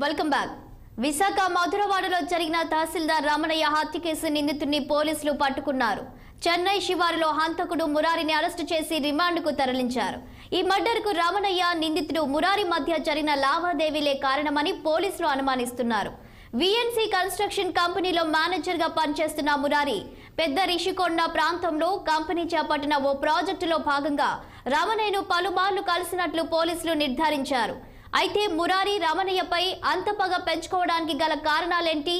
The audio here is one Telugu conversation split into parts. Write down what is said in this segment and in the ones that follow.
Welcome back. విశాఖ మధురవాడలో జరిగిన తహసీల్దార్ రామయ్య హత్య కేసు నిందితుడిని పోలీసులు పట్టుకున్నారు. చెన్నై శివారులో హంతకుడు మురారిని అరెస్టు చేసి రిమాండ్కు తరలించారు. ఈ మర్డర్కు రామయ్య, నిందితుడు మురారి మధ్య జరిగిన లావాదేవీలే కారణమని పోలీసులు అనుమానిస్తున్నారు. విఎన్సి కన్స్ట్రక్షన్ కంపెనీలో మేనేజర్గా పనిచేస్తున్న మురారి పెద్ద రిషికొండ ప్రాంతంలో కంపెనీ చేపట్టిన ఓ ప్రాజెక్టులో భాగంగా రామయ్యను పలుమార్లు కలిసినట్లు పోలీసులు నిర్ధారించారు. అయితే మురారి రామయ్యపై అంత పగ పెంచుకోవడానికి గల కారణాలేంటి?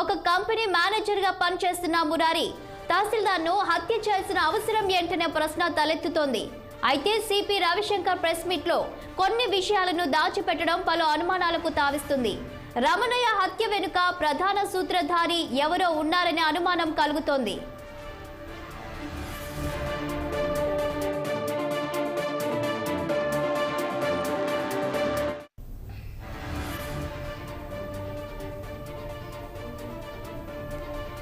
ఒక కంపెనీ మేనేజర్గా పనిచేస్తున్న మురారి తహసీల్దార్ను హత్య చేయాల్సిన అవసరం ఏంటనే ప్రశ్న తలెత్తుతోంది. అయితే సిపి రవిశంకర్ ప్రెస్ మీట్లో కొన్ని విషయాలను దాచిపెట్టడం పలు అనుమానాలకు తావిస్తుంది. రామయ్య హత్య వెనుక ప్రధాన సూత్రధారి ఎవరో ఉన్నారనే అనుమానం కలుగుతోంది.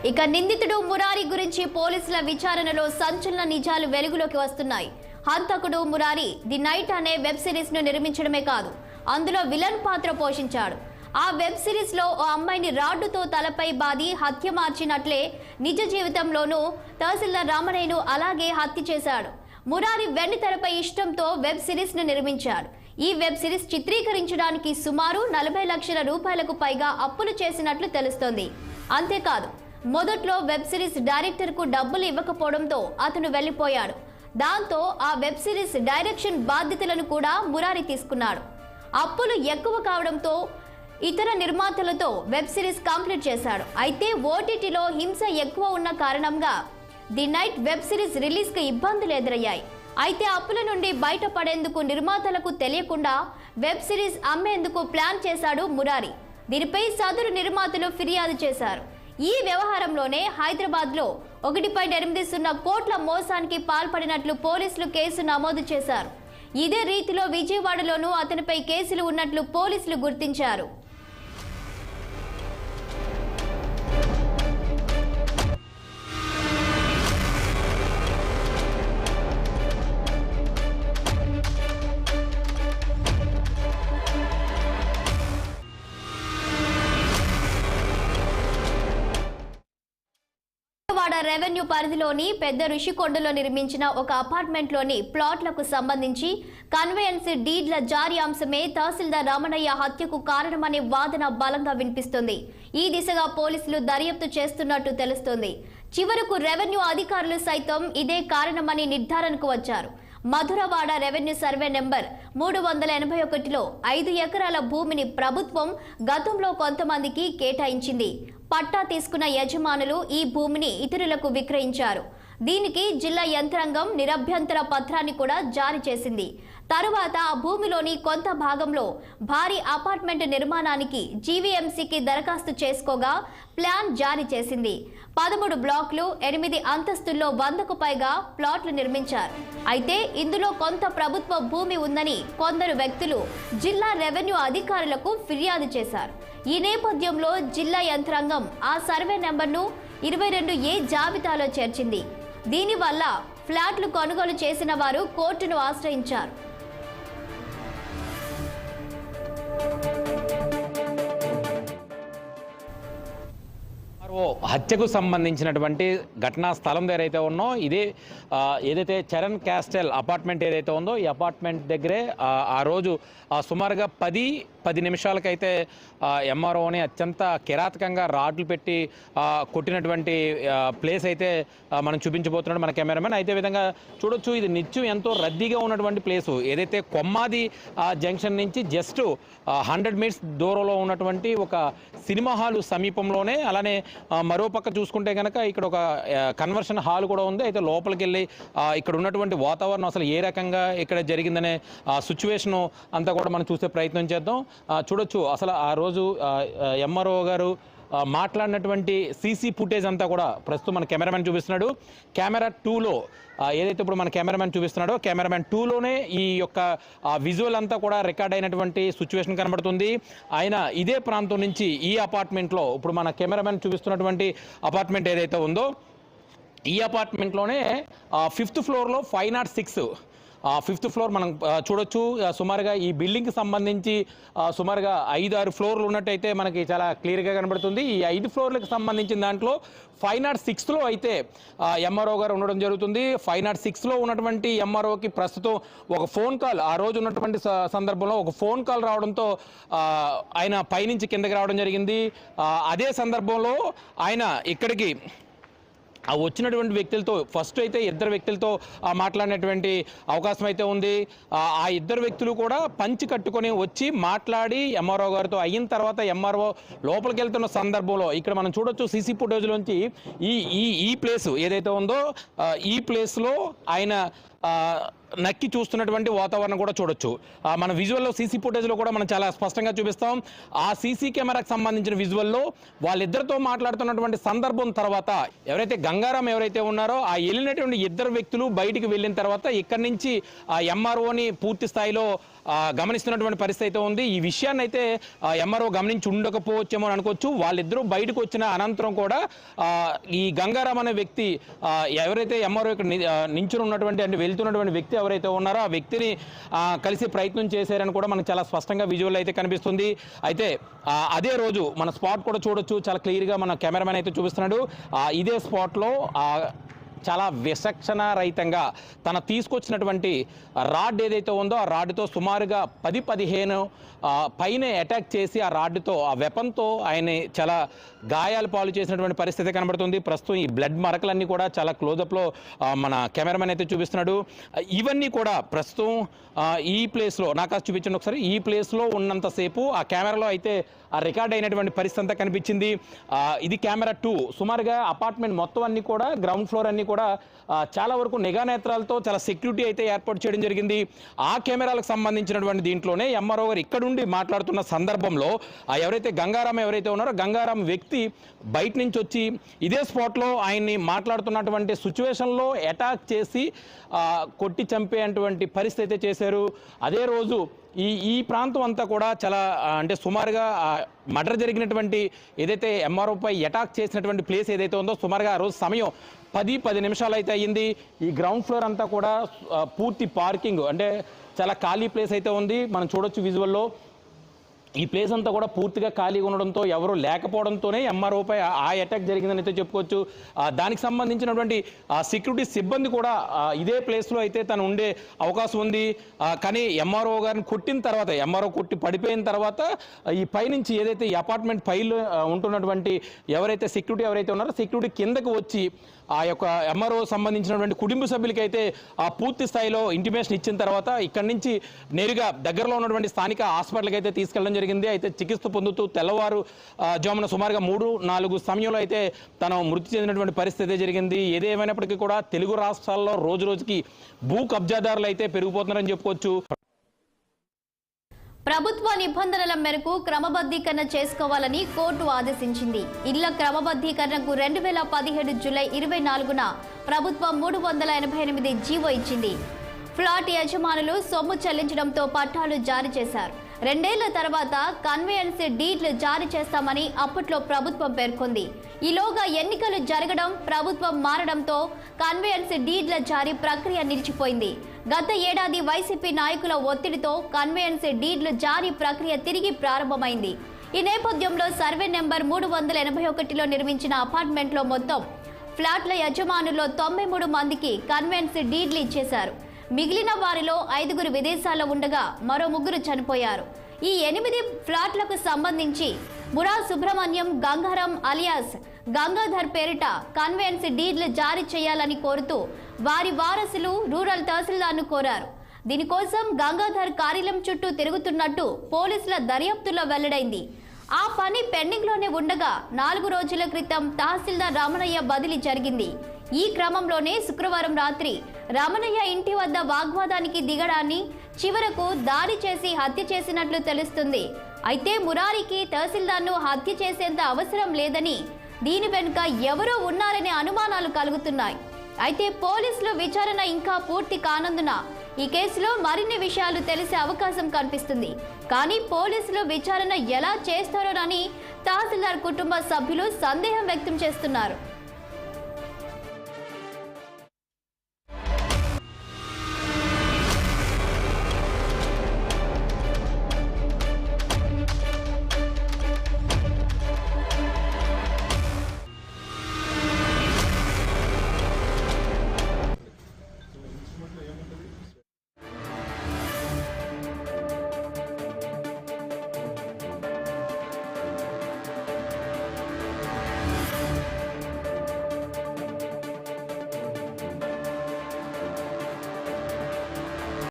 ఇక నిందితుడు మురారి గురించి పోలీసుల విచారణలో సంచలన నిజాలు వెలుగులోకి వస్తున్నాయి. హంతకుడు మురారి ది నైట్ అనే వెబ్ సిరీస్ ను నిర్మించడమే కాదు, అందులో విలన్ పాత్ర పోషించాడు. ఆ వెబ్ సిరీస్ లో ఓ అమ్మాయిని రాడ్డుతో తలపై బాది హత్య మార్చినట్లే నిజ జీవితంలోనూ తహసీల్దార్ రామయ్యను అలాగే హత్య చేశాడు. మురారి వెండితెరపై ఇష్టంతో వెబ్ సిరీస్ ను నిర్మించాడు. ఈ వెబ్ సిరీస్ చిత్రీకరించడానికి సుమారు 40 లక్షల రూపాయలకు పైగా అప్పులు చేసినట్లు తెలుస్తోంది. అంతేకాదు, మొదట్లో వెబ్ సిరీస్ డైరెక్టర్ కు డబ్బులు ఇవ్వకపోవడంతో అతను వెళ్లిపోయాడు. దాంతో ఆ వెబ్ సిరీస్ డైరెక్షన్ బాధ్యతలను కూడా మురారి తీసుకున్నాడు. అప్పులు ఎక్కువ కావడంతో ఇతర నిర్మాతలతో వెబ్ సిరీస్ కంప్లీట్ చేశాడు. అయితే ఓటీటీలో హింస ఎక్కువ ఉన్న కారణంగా the night web series release కు ఇబ్బందులు ఎదురయ్యాయి. అయితే అప్పుల నుండి బయటపడేందుకు నిర్మాతలకు తెలియకుండా వెబ్ సిరీస్ అమ్మేందుకు ప్లాన్ చేశాడు మురారి. దీనిపై సదరు నిర్మాతలు ఫిర్యాదు చేశారు. ఈ వ్యవహారంలోనే హైదరాబాద్ లో 1.80 కోట్ల మోసానికి పాల్పడినట్లు పోలీసులు కేసు నమోదు చేశారు. ఇదే రీతిలో విజయవాడలోనూ అతనిపై కేసులు ఉన్నట్లు పోలీసులు గుర్తించారు. రెవెన్యూ పరిధిలోని పెద్ద ఋషికొండలో నిర్మించిన ఒక అపార్ట్మెంట్లోని ప్లాట్లకు సంబంధించి కన్వేయన్స్ డీడ్ల జారీ అంశమే తహసీల్దార్ రామయ్య హత్యకు కారణమనే వాదన బలంగా వినిపిస్తుంది. ఈ దిశగా పోలీసులు దర్యాప్తు చేస్తున్నట్టు తెలుస్తోంది. చివరకు రెవెన్యూ అధికారులు సైతం ఇదే కారణమని నిర్ధారణకు వచ్చారు. మధురవాడ రెవెన్యూ సర్వే నెంబర్ 381లో 5 ఎకరాల భూమిని ప్రభుత్వం గతంలో కొంతమందికి కేటాయించింది. పట్టా తీసుకున్న యజమానులు ఈ భూమిని ఇతరులకు విక్రయించారు. దీనికి జిల్లా యంత్రాంగం నిరభ్యంతర పత్రాన్ని కూడా జారీ చేసింది. తరువాత ఆ భూమిలోని కొంత భాగంలో భారీ అపార్ట్మెంట్ నిర్మాణానికి జీవీఎంసీకి దరఖాస్తు చేసుకోగా ప్లాన్ జారీ చేసింది. 13 బ్లాక్లు 8 అంతస్తుల్లో 100కు పైగా ప్లాట్లు నిర్మించారు. అయితే ఇందులో కొంత ప్రభుత్వ భూమి ఉందని కొందరు వ్యక్తులు జిల్లా రెవెన్యూ అధికారులకు ఫిర్యాదు చేశారు. ఈ నేపథ్యంలో జిల్లా యంత్రాంగం ఆ సర్వే నెంబర్ను 22A జాబితాలో చేర్చింది. దీనివల్ల ఫ్లాట్లు కొనుగోలు చేసిన వారు కోర్టును ఆశ్రయించారు. హత్యకు సంబంధించినటువంటి ఘటనా స్థలం ఏదైతే ఉన్నో ఇదే ఏదైతే చరణ్ క్యాస్టెల్ అపార్ట్మెంట్ ఏదైతే ఉందో ఈ అపార్ట్మెంట్ దగ్గరే ఆ రోజు సుమారుగా 10 నిమిషాలకైతే ఎంఆర్ఓని అత్యంత కిరాతకంగా రాడ్లు పెట్టి కొట్టినటువంటి ప్లేస్ అయితే మనం చూపించబోతున్నాడు మన కెమెరామెన్. అయితే విధంగా చూడొచ్చు, ఇది నిత్యం ఎంతో రద్దీగా ఉన్నటువంటి ప్లేసు. ఏదైతే కొమ్మాది జంక్షన్ నుంచి జస్ట్ 100 మీటర్స్ దూరంలో ఉన్నటువంటి ఒక సినిమా హాలు సమీపంలోనే, అలానే మరోపక్క చూసుకుంటే కనుక ఇక్కడ ఒక కన్వర్షన్ హాల్ కూడా ఉంది. అయితే లోపలికి వెళ్ళి ఇక్కడ ఉన్నటువంటి వాతావరణం అసలు ఏ రకంగా ఇక్కడ జరిగిందనే సిచ్యువేషను అంతా కూడా మనం చూసే ప్రయత్నం చేద్దాం. చూడొచ్చు అసలు ఆ రోజు ఎంఆర్ఓ గారు మాట్లాడినటువంటి సీసీ ఫుటేజ్ అంతా కూడా ప్రస్తుతం మన కెమెరామెన్ చూపిస్తున్నాడు. కెమెరా 2లో ఏదైతే ఇప్పుడు మన కెమెరామెన్ చూపిస్తున్నాడో కెమెరామెన్ 2లోనే ఈ యొక్క విజువల్ అంతా కూడా రికార్డ్ అయినటువంటి సిచ్యువేషన్ కనబడుతుంది. ఆయన ఇదే ప్రాంతం నుంచి ఈ అపార్ట్మెంట్లో ఇప్పుడు మన కెమెరామెన్ చూపిస్తున్నటువంటి అపార్ట్మెంట్ ఏదైతే ఉందో ఈ అపార్ట్మెంట్లోనే 5th ఫ్లోర్లో 506 5th ఫ్లోర్ మనం చూడొచ్చు. సుమారుగా ఈ బిల్డింగ్కి సంబంధించి సుమారుగా 5-6 ఫ్లోర్లు ఉన్నట్టయితే మనకి చాలా క్లియర్గా కనబడుతుంది. ఈ 5 ఫ్లోర్లకు సంబంధించిన దాంట్లో 506లో అయితే ఎంఆర్ఓ గారు ఉండడం జరుగుతుంది. 506లో ఉన్నటువంటి ఎంఆర్ఓకి ప్రస్తుతం ఒక ఫోన్ కాల్, ఆ రోజు ఉన్నటువంటి సందర్భంలో ఒక ఫోన్ కాల్ రావడంతో ఆయన పైనుంచి కిందకి రావడం జరిగింది. అదే సందర్భంలో ఆయన ఇక్కడికి ఆ వచ్చినటువంటి వ్యక్తులతో ఫస్ట్ అయితే 2 వ్యక్తులతో మాట్లాడినటువంటి అవకాశం అయితే ఉంది. ఆ 2 వ్యక్తులు కూడా పంచి కట్టుకొని వచ్చి మాట్లాడి ఎంఆర్ఓ గారితో అయిన తర్వాత ఎంఆర్ఓ లోపలికి వెళ్తున్న సందర్భంలో ఇక్కడ మనం చూడొచ్చు సీసీ ఫుటేజ్లోంచి ఈ ప్లేస్ ఏదైతే ఉందో ఈ ప్లేస్లో ఆయన నక్కి చూస్తున్నటువంటి వాతావరణం కూడా చూడొచ్చు. మన విజువల్లో సీసీ ఫుటేజ్లో కూడా మనం చాలా స్పష్టంగా చూపిస్తాం. ఆ సీసీ కెమెరాకి సంబంధించిన విజువల్లో వాళ్ళిద్దరితో మాట్లాడుతున్నటువంటి సందర్భం తర్వాత ఎవరైతే గంగారాం ఎవరైతే ఉన్నారో ఆ వెళ్ళినటువంటి 2 వ్యక్తులు బయటికి వెళ్ళిన తర్వాత ఇక్కడి నుంచి ఆ ఎంఆర్ఓని పూర్తి స్థాయిలో గమనిస్తున్నటువంటి పరిస్థితి అయితే ఉంది. ఈ విషయాన్ని అయితే ఎంఆర్ఓ గమనించి ఉండకపోవచ్చేమో అని అనుకోవచ్చు. వాళ్ళిద్దరూ బయటకు వచ్చిన అనంతరం కూడా ఈ గంగారాం అనే వ్యక్తి ఎవరైతే ఎంఆర్ఓ ఇక్కడ నించుని ఉన్నటువంటి అంటే వెళ్తున్నటువంటి వ్యక్తి ఎవరైతే ఉన్నారో ఆ వ్యక్తిని కలిసి ప్రయత్నం చేశారని కూడా మనకు చాలా స్పష్టంగా విజువల్ అయితే కనిపిస్తుంది. అయితే అదే రోజు మన స్పాట్ కూడా చూడొచ్చు, చాలా క్లియర్గా మన కెమెరామెన్ అయితే చూపిస్తున్నాడు. ఇదే స్పాట్లో చాలా విచక్షణ రహితంగా తన తీసుకొచ్చినటువంటి రాడ్ ఏదైతే ఉందో ఆ రాడ్తో సుమారుగా 10-15 పైన అటాక్ చేసి ఆ రాడ్తో ఆ వెపన్తో ఆయన చాలా గాయాలు పాలు చేసినటువంటి పరిస్థితి కనబడుతుంది. ప్రస్తుతం ఈ బ్లడ్ మరకలన్నీ కూడా చాలా క్లోజప్లో మన కెమెరామెన్ అయితే చూపిస్తున్నాడు. ఇవన్నీ కూడా ప్రస్తుతం ఈ ప్లేస్లో నాకు చూపించండి ఒకసారి. ఈ ప్లేస్లో ఉన్నంతసేపు ఆ కెమెరాలో అయితే ఆ రికార్డ్ అయినటువంటి పరిస్థితి అంతా కనిపించింది. ఇది కెమెరా 2. సుమారుగా అపార్ట్మెంట్ మొత్తం అన్ని కూడా గ్రౌండ్ ఫ్లోర్ అన్ని కూడా చాలా వరకు నిఘా నేత్రాలతో చాలా సెక్యూరిటీ అయితే ఏర్పాటు చేయడం జరిగింది. ఆ కెమెరాలకు సంబంధించినటువంటి దీంట్లోనే ఎంఆర్ఓ గారు ఇక్కడ నుండి మాట్లాడుతున్న సందర్భంలో ఎవరైతే గంగారాం ఎవరైతే ఉన్నారో గంగారాం వ్యక్తి బయట నుంచి వచ్చి ఇదే స్పాట్లో ఆయన్ని మాట్లాడుతున్నటువంటి సిచ్యువేషన్లో అటాక్ చేసి కొట్టి చంపేటువంటి పరిస్థితి అయితే చేశారు. అదే రోజు ఈ ప్రాంతం అంతా కూడా చాలా అంటే సుమారుగా మర్డర్ జరిగినటువంటి ఏదైతే ఎంఆర్ఓపై అటాక్ చేసినటువంటి ప్లేస్ ఏదైతే ఉందో సుమారుగా ఆ రోజు సమయం 10 నిమిషాలు అయితే అయ్యింది. ఈ గ్రౌండ్ ఫ్లోర్ అంతా కూడా పూర్తి పార్కింగ్ అంటే చాలా ఖాళీ ప్లేస్ అయితే ఉంది. మనం చూడొచ్చు విజువల్లో ఈ ప్లేస్ అంతా కూడా పూర్తిగా ఖాళీగా ఉండడంతో ఎవరు లేకపోవడంతోనే ఎంఆర్ఓపై ఆ అటాక్ జరిగిందని అయితే చెప్పుకోవచ్చు. దానికి సంబంధించినటువంటి సెక్యూరిటీ సిబ్బంది కూడా ఇదే ప్లేస్లో అయితే తను ఉండే అవకాశం ఉంది. కానీ ఎంఆర్ఓ గారిని కొట్టిన తర్వాత ఎంఆర్ఓ కొట్టి పడిపోయిన తర్వాత ఈ పైనుంచి ఏదైతే ఈ అపార్ట్మెంట్ పైలో ఉంటున్నటువంటి ఎవరైతే సెక్యూరిటీ ఎవరైతే ఉన్నారో సెక్యూరిటీ కిందకు వచ్చి ఆ యొక్క ఎంఆర్ఓ సంబంధించినటువంటి కుటుంబ సభ్యులకి అయితే పూర్తి స్థాయిలో ఇంటిమేషన్ ఇచ్చిన తర్వాత ఇక్కడి నుంచి నేరుగా దగ్గరలో ఉన్నటువంటి స్థానిక హాస్పిటల్కి అయితే తీసుకెళ్ళడం జరిగింది. అయితే చికిత్స పొందుతూ తెల్లవారు జామున సుమారుగా 3-4 సమయంలో అయితే తను మృతి చెందినటువంటి పరిస్థితి జరిగింది. ఏదేమైనప్పటికీ కూడా తెలుగు రాష్ట్రాల్లో రోజు రోజుకి భూ కబ్జాదారులు అయితే పెరిగిపోతున్నారని చెప్పుకోవచ్చు. ప్రభుత్వ నిబంధనల మేరకు క్రమబద్ధీకరణ చేసుకోవాలని కోర్టు ఆదేశించింది. ఇళ్ల క్రమబద్ధీకరణకు 2017 జూలై 24న ప్రభుత్వం 388 జీవో ఇచ్చింది. ఫ్లాట్ యజమానులు సొమ్ము చెల్లించడంతో పట్టాలు జారీ చేశారు. 2 ఏళ్ల తర్వాత కన్వేయన్స్ డీడ్లు జారీ చేస్తామని అప్పట్లో ప్రభుత్వం పేర్కొంది. ఈలోగా ఎన్నికలు జరగడం, ప్రభుత్వం మారడంతో కన్వేయన్స్ డీడ్ల జారీ ప్రక్రియ నిలిచిపోయింది. గత ఏడాది వైసీపీ నాయకుల ఒత్తిడితో కన్వేయన్స్ డీడ్లు జారీ ప్రక్రియ తిరిగి ప్రారంభమైంది. ఈ నేపథ్యంలో సర్వే నెంబర్ 381లో నిర్మించిన అపార్ట్మెంట్లో మొత్తం ఫ్లాట్ల యజమానుల్లో 93 మందికి కన్వేయన్స్ డీడ్లు ఇచ్చేశారు. మిగిలిన వారిలో 5 విదేశాల్లో ఉండగా మరో 3 చనిపోయారు. ఈ 8 ఫ్లాట్లకు సంబంధించి మురా సుబ్రహ్మణ్యం గంగారాం అలియాస్ గంగాధర్ పేరిట కన్వేయన్స్ డీడ్లు జారీ చేయాలని కోరుతూ వారి వారసులు రూరల్ తహసీల్దార్ను కోరారు. దీనికోసం గంగాధర్ కార్యాలయం చుట్టూ తిరుగుతున్నట్టు పోలీసుల దర్యాప్తులో వెల్లడైంది. ఆ పని పెండింగ్లోనే ఉండగా 4 రోజుల క్రితం తహసీల్దార్ రమణయ్య బదిలీ జరిగింది. ఈ క్రమంలోనే శుక్రవారం రాత్రి రమణయ్య ఇంటి వద్ద వాగ్వాదానికి దిగడాన్ని చివరకు దాడి చేసి హత్య చేసినట్లు తెలుస్తుంది. అయితే మురారికి తహసీల్దార్ను హత్య చేసేంత అవసరం లేదని, దీని వెనుక ఎవరో ఉన్నారనే అనుమానాలు కలుగుతున్నాయి. అయితే పోలీసులు విచారణ ఇంకా పూర్తి కానందున ఈ కేసులో మరిన్ని విషయాలు తెలిసే అవకాశం కనిపిస్తుంది. కానీ పోలీసులు విచారణ ఎలా చేస్తారోనని తహసీల్దార్ కుటుంబ సభ్యులు సందేహం వ్యక్తం చేస్తున్నారు.